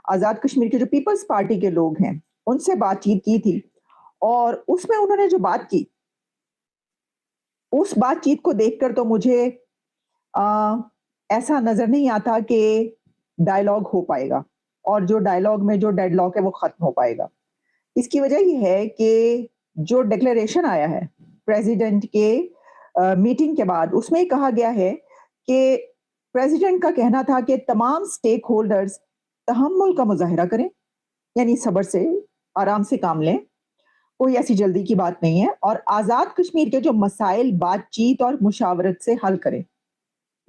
आजाद कश्मीर के जो peoples party के लोग हैं उनसे बातचीत की थी और उसमें उन्होंने जो बात की उस बातचीत को देखकर तो मुझे आ, ऐसा नजर नहीं आता कि डायलॉग हो पाएगा और जो डायलॉग में जो डेडलॉक है वो खत्म हो पाएगा। इसकी वजह ये है कि जो डिक्लेरेशन आया है प्रेसिडेंट के मीटिंग के बाद उसमें कहा गया है कि प्रेसिडेंट का कहना था कि तमाम स्टेक होल्डर्स तहम्मुल का मुजाहिरा करें, यानी सब्र से आराम से काम लें, कोई ऐसी जल्दी की बात नहीं है, और आजाद कश्मीर के जो मसाइल बातचीत और मुशावरत से हल करें,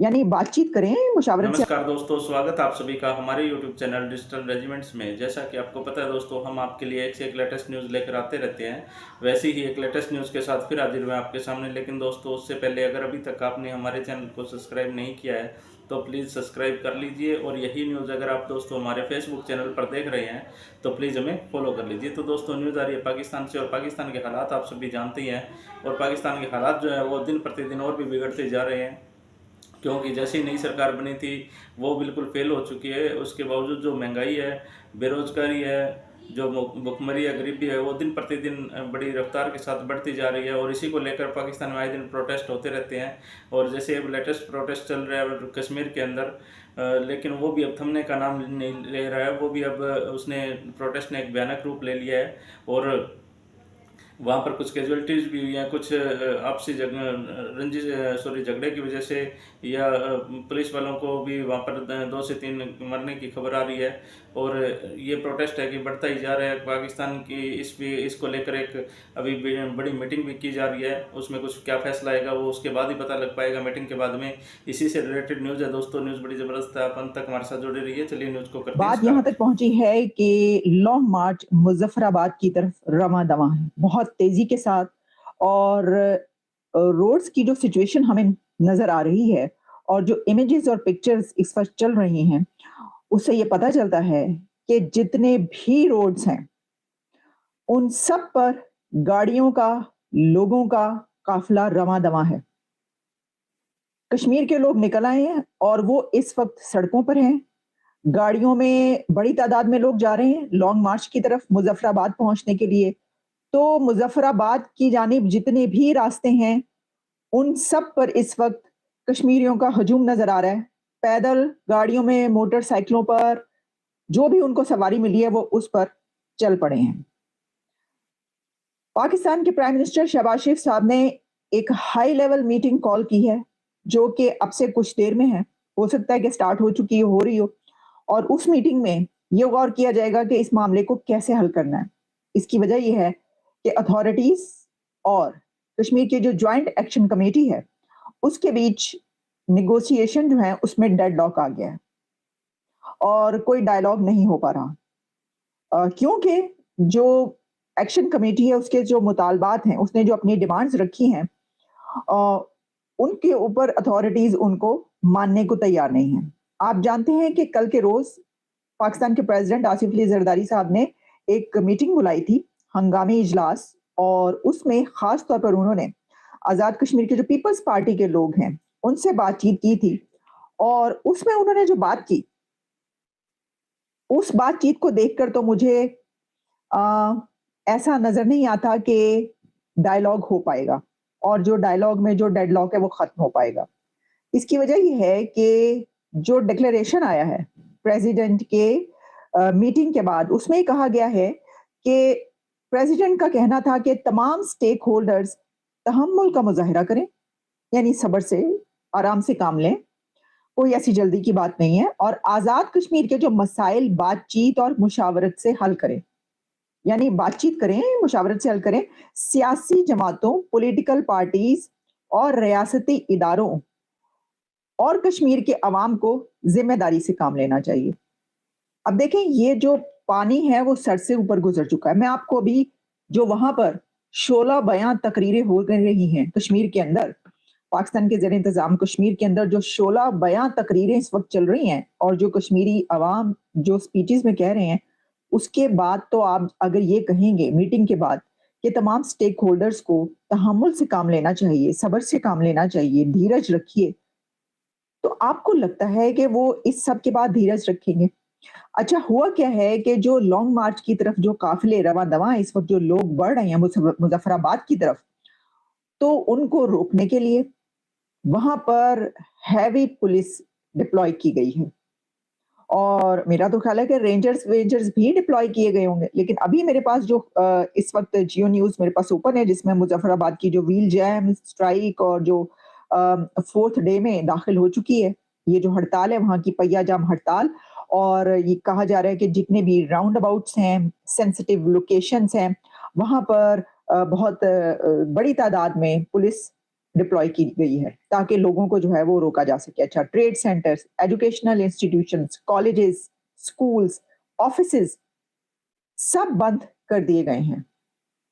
यानी बातचीत करें मुशावरत से। नमस्कार दोस्तों, स्वागत आप सभी का हमारे यूट्यूब चैनल डिजिटल रेजिमेंट्स में। जैसा कि आपको पता है दोस्तों, हम आपके लिए एक से एक लेटेस्ट न्यूज़ लेकर आते रहते हैं। वैसे ही एक लेटेस्ट न्यूज़ के साथ फिर हाजिर हुए आपके सामने। लेकिन दोस्तों, उससे पहले अगर अभी तक आपने हमारे चैनल को सब्सक्राइब नहीं किया है तो प्लीज़ सब्सक्राइब कर लीजिए, और यही न्यूज़ अगर आप दोस्तों हमारे फेसबुक चैनल पर देख रहे हैं तो प्लीज़ हमें फॉलो कर लीजिए। तो दोस्तों, न्यूज़ आ रही है पाकिस्तान से, और पाकिस्तान के हालात आप सभी जानते ही हैं। और पाकिस्तान के हालात जो है वो दिन प्रतिदिन और भी बिगड़ते जा रहे हैं, क्योंकि जैसी नई सरकार बनी थी वो बिल्कुल फेल हो चुकी है। उसके बावजूद जो महंगाई है, बेरोजगारी है, जो भुखमरी है, गरीबी है, वो दिन प्रतिदिन बड़ी रफ्तार के साथ बढ़ती जा रही है। और इसी को लेकर पाकिस्तान में आए दिन प्रोटेस्ट होते रहते हैं। और जैसे अब लेटेस्ट प्रोटेस्ट चल रहा है कश्मीर के अंदर, लेकिन वो भी अब थमने का नाम नहीं ले रहा है। वो भी अब उसने प्रोटेस्ट ने एक भयानक रूप ले लिया है, और वहाँ पर कुछ कैजुअलिटीज़ भी हुई हैं, कुछ आपसी झगड़े की वजह से, या पुलिस वालों को भी वहाँ पर 2 से 3 मरने की खबर आ रही है। और ये प्रोटेस्ट है कि बढ़ता ही जा रहा है। पाकिस्तान की इसको लेकर एक अभी बड़ी मीटिंग भी की जा रही है। उसमें कुछ क्या फैसला आएगा वो उसके बाद ही पता लग पाएगा, मीटिंग के बाद में। इसी से रिलेटेड न्यूज़ है दोस्तों, न्यूज़ बड़ी ज़बरदस्त है। आप अंत तक हमारे साथ जुड़े रहिए। चलिए न्यूज़ को करते हैं बात यहाँ स्टार्ट। तक पहुंची है कि लॉन्ग मार्च मुजफ्फराबाद की तरफ रवां दवां है बहुत तेजी के साथ, और रोड्स की जो सिचुएशन हमें नजर आ रही है और जो इमेजेस और पिक्चर्स इस वक्त चल रही हैं उससे ये पता चलता है कि जितने भी रोड्स हैं उन सब पर गाड़ियों का, लोगों का काफिला रवां दवां है। कश्मीर के लोग निकल आए हैं और वो इस वक्त सड़कों पर हैं। गाड़ियों में बड़ी तादाद में लोग जा रहे हैं लॉन्ग मार्च की तरफ मुजफ्फराबाद पहुंचने के लिए। तो मुजफ्फराबाद की जानिब जितने भी रास्ते हैं उन सब पर इस वक्त कश्मीरियों का हजूम नजर आ रहा है। पैदल, गाड़ियों में, मोटरसाइकिलों पर, जो भी उनको सवारी मिली है वो उस पर चल पड़े हैं। पाकिस्तान के प्राइम मिनिस्टर शहबाज शरीफ साहब ने एक हाई लेवल मीटिंग कॉल की है जो कि अब से कुछ देर में है, हो सकता है कि स्टार्ट हो चुकी हो रही हो, और उस मीटिंग में ये गौर किया जाएगा कि इस मामले को कैसे हल करना है। इसकी वजह यह है कि अथॉरिटीज और कश्मीर की जो ज्वाइंट एक्शन कमेटी है उसके बीच निगोशिएशन जो है उसमें डेडलॉक आ गया है और कोई डायलॉग नहीं हो पा रहा, क्योंकि जो एक्शन कमेटी है उसके जो मुतालबात हैं, उसने जो अपनी डिमांड्स रखी हैं, अ, उनके ऊपर अथॉरिटीज उनको मानने को तैयार नहीं है। आप जानते हैं कि कल के रोज पाकिस्तान के प्रेसिडेंट आसिफ अली जरदारी साहब ने एक मीटिंग बुलाई थी, हंगामी इजलास, और उसमें खास तौर पर उन्होंने आजाद कश्मीर के जो पीपल्स पार्टी के लोग हैं उनसे बातचीत की थी, और उसमें उन्होंने जो बात की उस बातचीत को देखकर तो मुझे आ, ऐसा नजर नहीं आता कि डायलॉग हो पाएगा और जो डायलॉग में जो डेडलॉक है वो खत्म हो पाएगा। इसकी वजह यह है कि जो डिक्लेरेशन आया है प्रेसिडेंट के मीटिंग के बाद उसमें कहा गया है कि प्रेसिडेंट का कहना था कि तमाम स्टेक होल्डर्स तहम्मुल का मुजाहिरा करें, यानी सब्र से आराम से काम लें, कोई ऐसी जल्दी की बात नहीं है, और आजाद कश्मीर के जो मसाइल बातचीत और मुशावरत से हल करें, यानी बातचीत करें, मुशावरत से हल करें। सियासी जमातों, पॉलिटिकल पार्टीज और रियासती इदारों और कश्मीर के अवाम को जिम्मेदारी से काम लेना चाहिए। अब देखें, ये जो पानी है वो सर से ऊपर गुजर चुका है। मैं आपको अभी जो वहां पर 16 बयां तकरीरें हो रही हैं कश्मीर के अंदर, पाकिस्तान के ज़ेर इंतजाम कश्मीर के अंदर जो 16 बयां तकरीरें इस वक्त चल रही हैं और जो कश्मीरी अवाम जो स्पीचेस में कह रहे हैं, उसके बाद तो आप अगर ये कहेंगे मीटिंग के बाद कि तमाम स्टेक होल्डर्स को तहम्मुल से काम लेना चाहिए, सब्र से काम लेना चाहिए, धीरज रखिए, तो आपको लगता है कि वो इस सब के बाद धीरज रखेंगे? अच्छा हुआ क्या है कि जो लॉन्ग मार्च की तरफ जो काफ़िले रवां-दवां हैं, इस वक़्त जो लोग बढ़ रहे हैं मुज़फ़्फ़राबाद की तरफ, तो उनको रोकने के लिए वहाँ पर हेवी पुलिस डिप्लॉय की गई है। और मेरा तो ख़्याल है कि रेंजर्स भी डिप्लॉय किए गए होंगे। लेकिन अभी मेरे पास जो इस वक़्त जियो न्यूज़ मेरे पास ओपन है जिसमें मुज़फ़्फ़राबाद की जो व्हील जैम स्ट्राइक और जो 4th डे में दाखिल हो चुकी है। ये जो हड़ताल है वहाँ की पहिया जाम हड़ताल और ये कहा जा रहा है कि जितने भी राउंड अबाउट्स हैं, सेंसिटिव लोकेशंस हैं, वहाँ पर बहुत बड़ी तादाद में पुलिस डिप्लॉय की गई है, ताकि लोगों को जो है वो रोका जा सके। अच्छा trade centres, educational institutions, colleges, schools, offices सब बंद कर दिए गए हैं।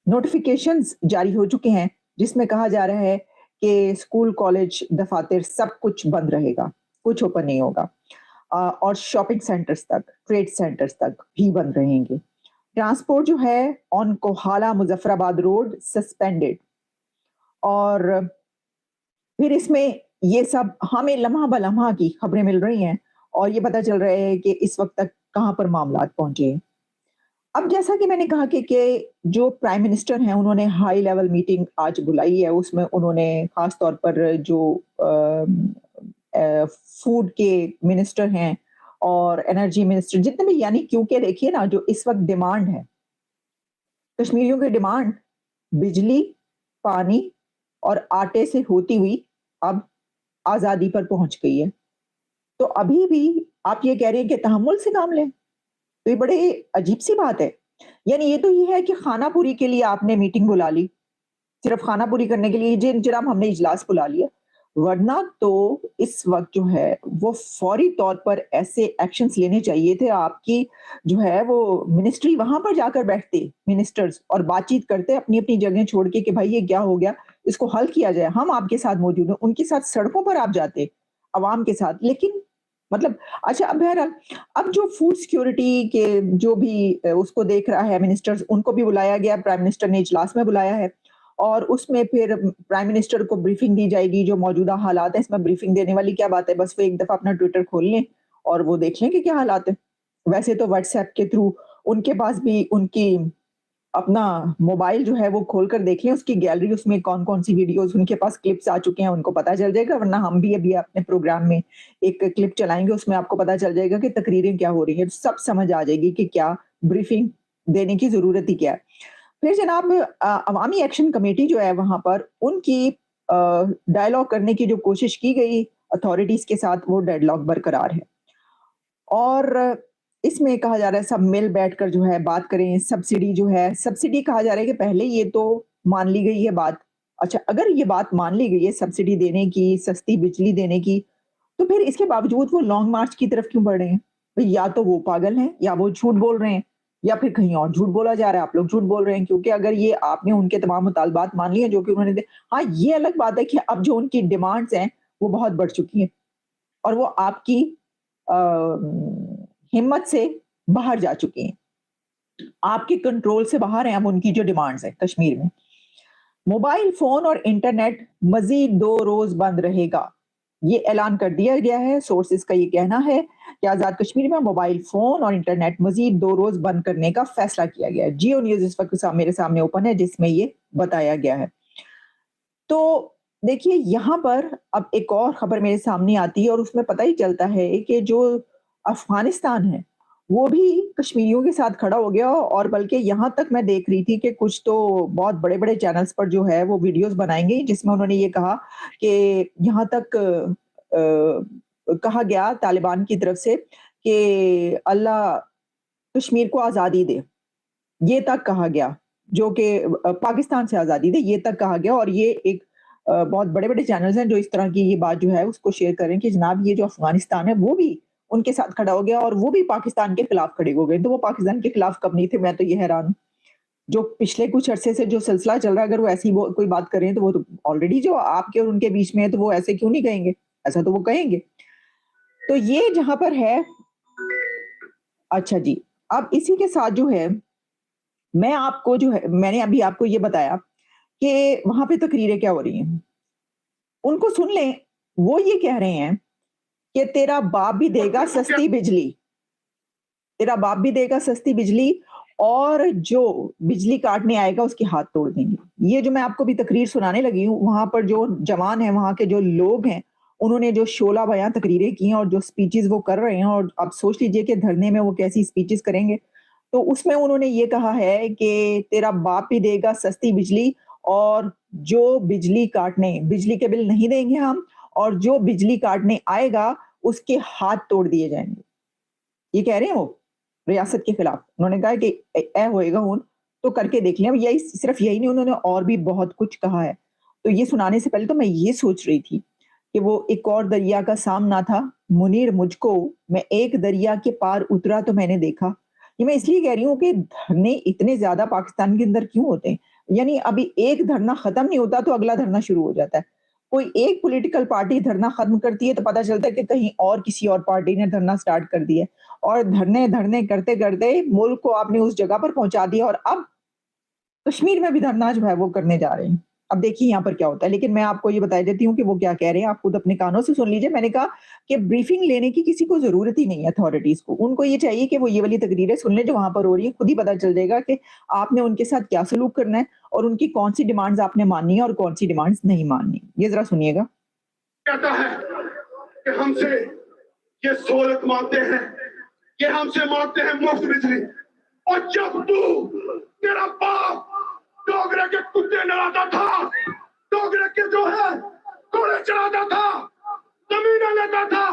नोटिफ़िकेशंस जारी हो चुके हैं, जिसमें कहा जा रहा है कि स्कूल, कॉलेज, दफ़ातर सब कुछ बंद रहेगा, कुछ ओपन नहीं होगा। और शॉपिंग सेंटर्स तक, ट्रेड सेंटर्स तक भी बंद रहेंगे। ट्रांसपोर्ट जो है on Kohala Muzaffarabad road suspended और फिर इसमें ये सब हमें लम्हा-ब-लम्हा की खबरें मिल रही हैं और ये पता चल रहा है कि इस वक़्त तक कहाँ पर मामलात पहुँचे हैं। अब जैसा कि मैंने कहा कि जो प्राइम मिनिस्टर हैं उन्होंने हाई लेवल मीटिंग आज बुलाई है, उसमें उन्होंने ख़ास तौर पर जो फूड के मिनिस्टर हैं और एनर्जी मिनिस्टर जितने भी यानी क्योंकि देखिए ना जो इस वक़्त डिमांड है, कश्मीरियों की डिमांड बिजली, पानी और आटे से होती हुई अब आज़ादी पर पहुँच गई है। तो अभी भी आप ये कह रहे हैं कि तहम्मुल से काम लें, तो ये बड़े अजीब-सी बात है। यानी ये तो ये है कि खाना-पूरी के लिए आपने मीटिंग बुला ली, सिर्फ़ खाना-पूरी करने के लिए जनाब हमने इजलास बुला लिया। वरना तो इस वक़्त जो है वो फ़ौरी तौर पर ऐसे एक्शन्स लेने चाहिए थे आपकी जो है वो मिनिस्ट्री वहाँ पर जाकर बैठते मिनिस्टर्स और बातचीत करते अपनी-अपनी जगह छोड़ के कि भाई ये क्या हो गया? इसको हल किया जाए। हम आपके साथ मौजूद हैं। उनके साथ सड़कों पर आप जाते, अवाम के साथ। लेकिन मतलब अच्छा अब बहरहाल अब जो फूड सिक्योरिटी के जो भी उसको देख रहा है मिनिस्टर्स उनको भी बुलाया गया, प्राइम मिनिस्टर ने इजलास में बुलाया है। और उसमें फिर प्राइम मिनिस्टर को ब्रीफिंग दी जाएगी, जो मौजूदा हालात है, इसमें ब्रीफिंग देने वाली क्या बात है? बस वो एक दफ़ा अपना ट्विटर खोल लें और वो देख लें कि क्या हालात है। वैसे तो व्हाट्सऐप के थ्रू उनके पास भी उनकी अपना मोबाइल जो है वो खोल कर देख लें, उसकी गैलरी उसमें कौन-कौन सी वीडियोज़ उनके पास क्लिप्स आ चुके हैं, उनको पता चल जाएगा, वरना हम भी अभी अपने प्रोग्राम में एक क्लिप चलाएँगे, उसमें आपको पता चल जाएगा कि तकरीरें क्या हो रही हैं, सब समझ आ जाएगी कि क्या ब्रीफिंग देने की ज़रूरत ही क्या है। फिर जनाब अवामी एक्शन कमेटी जो है वहाँ पर उनकी डायलॉग करने की जो कोशिश की गई अथॉरिटीज़ के साथ वो डेडलॉक बरकरार है। और इसमें कहा जा रहा है सब मिल बैठकर जो है बात करें, सब्सिडी जो है सब्सिडी कहा जा रहा है कि पहले ये तो मान ली गई है बात। अच्छा अगर ये बात मान ली गई है सब्सिडी देने की, सस्ती बिजली देने की, तो फिर इसके बावजूद वो लॉन्ग मार्च की तरफ क्यों बढ़ रहे हैं? भई या तो वो पागल हैं या वो झूठ बोल रहे हैं या फिर कहीं और झूठ बोला जा रहा है, आप लोग झूठ बोल रहे हैं क्योंकि अगर ये आपने उनके तमाम मुतालबात मान लिए जो कि उन्होंने दे हाँ, ये अलग बात है कि अब जो उनकी डिमांड्स हैं, वो बहुत बढ़ चुकी हैं और वो आपकी अ, हिम्मत से बाहर जा चुकी हैं। आपके कंट्रोल से बाहर हैं अब उनकी जो डिमांड्स हैं कश्मीर में। मोबाइल फ़ोन और इंटरनेट मज़ीद 2 रोज़ बंद रहेगा। ये ऐलान कर दिया गया है, सोर्सेज़ का ये कहना है कि आज़ाद कश्मीर में मोबाइल फ़ोन और इंटरनेट मज़ीद 2 रोज़ बंद करने का फ़ैसला किया गया है। जियो न्यूज़ इस वक़्त मेरे सामने ओपन है जिसमें ये बताया गया है। तो देखिए यहाँ पर अब एक और खबर मेरे सामने आती है और उसमें पता ही चलता है कि जो अफ़गानिस्तान है, वो भी कश्मीरियों के साथ खड़ा हो गया और बल्कि यहाँ तक मैं देख रही थी कि कुछ तो बहुत बड़े-बड़े चैनल्स पर जो है वो वीडियोज़ बनाएँगे जिसमें उन्होंने ये कहा कि यहाँ तक कहा गया तालिबान की तरफ से कि अल्लाह कश्मीर को आज़ादी दे। ये तक कहा गया, जो कि पाकिस्तान से आज़ादी दे, ये तक कहा गया और ये एक बहुत बड़े-बड़े चैनल्स हैं जो इस तरह की ये बात जो है उसको शेयर कर रहे हैं कि जनाब ये जो अफ़गानिस्तान है वो भी उनके साथ खड़ा हो गया और वो भी पाकिस्तान के खिलाफ खड़े हो गए। तो वो पाकिस्तान के खिलाफ कब नहीं थे, मैं तो ये हैरान हूँ। जो पिछले कुछ अरसे से जो सिलसिला चल रहा है अगर वो ऐसी वो कोई बात कर रहे हैं तो वो तो ऑलरेडी जो आपके और उनके बीच में है तो वो ऐसे क्यों नहीं कहेंगे? ऐसा तो वो कहेंगे। तो ये जहाँ पर है अच्छा जी, अब इसी के साथ जो है मैं आपको जो है मैंने अभी आपको ये बताया कि वहाँ पे तकरीरें क्या हो रही हैं। उनको सुन लें, वो ये कह रहे हैं कि तेरा बाप भी देगा सस्ती बिजली। तेरा बाप भी देगा सस्ती बिजली और जो बिजली काटने आएगा उसके हाथ तोड़ देंगे। ये जो मैं आपको अभी तकरीर सुनाने लगी हूँ, वहाँ पर जो जवान हैं, वहाँ के जो लोग हैं, उन्होंने जो शोला बयां तकरीरें की हैं और जो स्पीचेज़ वो कर रहे हैं, और आप सोच लीजिए कि धरने में वो कैसी स्पीचेज़ करेंगे। तो उसमें उन्होंने ये कहा है कि तेरा बाप ही देगा सस्ती बिजली, और जो बिजली के बिल नहीं देंगे हम, और जो बिजली काटने आएगा उसके हाथ तोड़ दिए जाएँगे। ये कह रहे हैं वो, रियासत के खिलाफ। उन्होंने कहा है कि ए होएगा हुन, तो करके देख लें। अब यही सिर्फ यही नहीं, उन्होंने और भी बहुत कुछ कहा है। तो ये सुनाने से पहले तो मैं ये सोच रही थी कि वो एक और दरिया का सामना था, मुनीर मुझको, मैं एक दरिया के पार उतरा तो मैंने देखा। ये मैं इसलिए कह रही हूँ कि धरने इतने ज़्यादा पाकिस्तान के अंदर क्यों होते हैं? यानी अभी एक धरना खत्म नहीं होता तो अगला धरना शुरू हो जाता है। कोई एक पॉलिटिकल पार्टी धरना खत्म करती है तो पता चलता है कि कहीं और किसी और पार्टी ने धरना स्टार्ट कर दिया है, और धरने-धरने करते-करते मुल्क को आपने उस जगह पर पहुँचा दिया, और अब कश्मीर में भी धरना जो है वो करने जा रहे हैं। अब देखिए यहाँ पर क्या होता है, लेकिन मैं आपको ये बता देती हूँ कि वो क्या कह रहे हैं, आप खुद अपने कानों से सुन लीजिए। मैंने कहा कि ब्रीफिंग लेने की किसी को ज़रूरत ही नहीं है अथॉरिटीज़ को। उनको ये चाहिए कि वो ये वाली तकरीरें सुन लें जो वहाँ पर हो रही हैं, खुद ही पता चल जाएगा कि आपने उनके साथ क्या सलूक करना है और उनकी कौन-सी डिमांड्स आपने माननी है और कौन-सी डिमांड्स नहीं माननी। ये ज़रा सुनिएगा। कहता है कि हमसे ये सहूलत मांगते हैं, ये हमसे मांगते हैं मुफ्त बिजली, और जब तेरा बाप डोगरे के कुत्ते नहाता था, डोगरे के जो है घोड़े चढ़ाता था, जमीनें लेता था,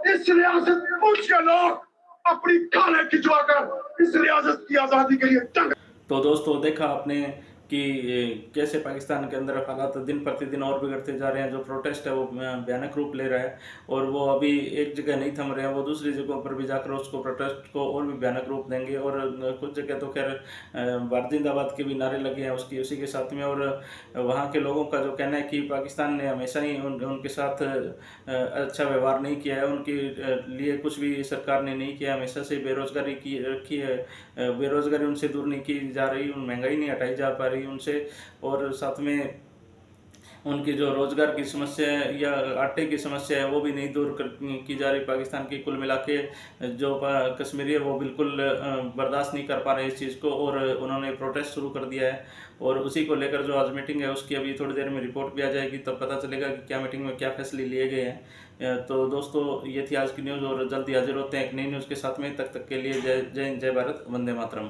इस रियासत पूछ के लोग अपनी खाले खिंचवाकर इस रियासत की आजादी के लिए जंग। तो दोस्तों देखा आपने कि कैसे पाकिस्तान के अंदर हालात दिन प्रतिदिन और बिगड़ते जा रहे हैं। जो प्रोटेस्ट है वो भयानक रूप ले रहा है, और वो अभी एक जगह नहीं थम रहे हैं, वो दूसरी जगहों पर भी जाकर उसको प्रोटेस्ट को और भी भयानक रूप देंगे। और कुछ जगह तो खैर भारत जिंदाबाद के भी नारे लगे हैं उसी के साथ में। और वहाँ के लोगों का जो कहना है कि पाकिस्तान ने हमेशा ही उनके साथ अच्छा व्यवहार नहीं किया है, उनके लिए कुछ भी सरकार ने नहीं किया, हमेशा से बेरोजगारी की रखी है, बेरोजगारी उनसे दूर नहीं की जा रही, महंगाई नहीं हटाई जा पा रही उनसे, और साथ में उनकी जो रोज़गार की समस्या है या आटे की समस्या है वो भी नहीं दूर की जा रही पाकिस्तान की। कुल मिला के जो कश्मीरी है वो बिल्कुल बर्दाश्त नहीं कर पा रहे इस चीज़ को, और उन्होंने प्रोटेस्ट शुरू कर दिया है। और उसी को लेकर जो आज मीटिंग है उसकी अभी थोड़ी देर में रिपोर्ट भी आ जाएगी, तब पता चलेगा कि क्या मीटिंग में क्या फैसले लिए गए हैं। तो दोस्तों ये थी आज की न्यूज़, और जल्दी हाजिर होते हैं एक नई न्यूज़ के साथ में। तब तक के लिए जय जय हिंद, जय भारत, वंदे मातरम।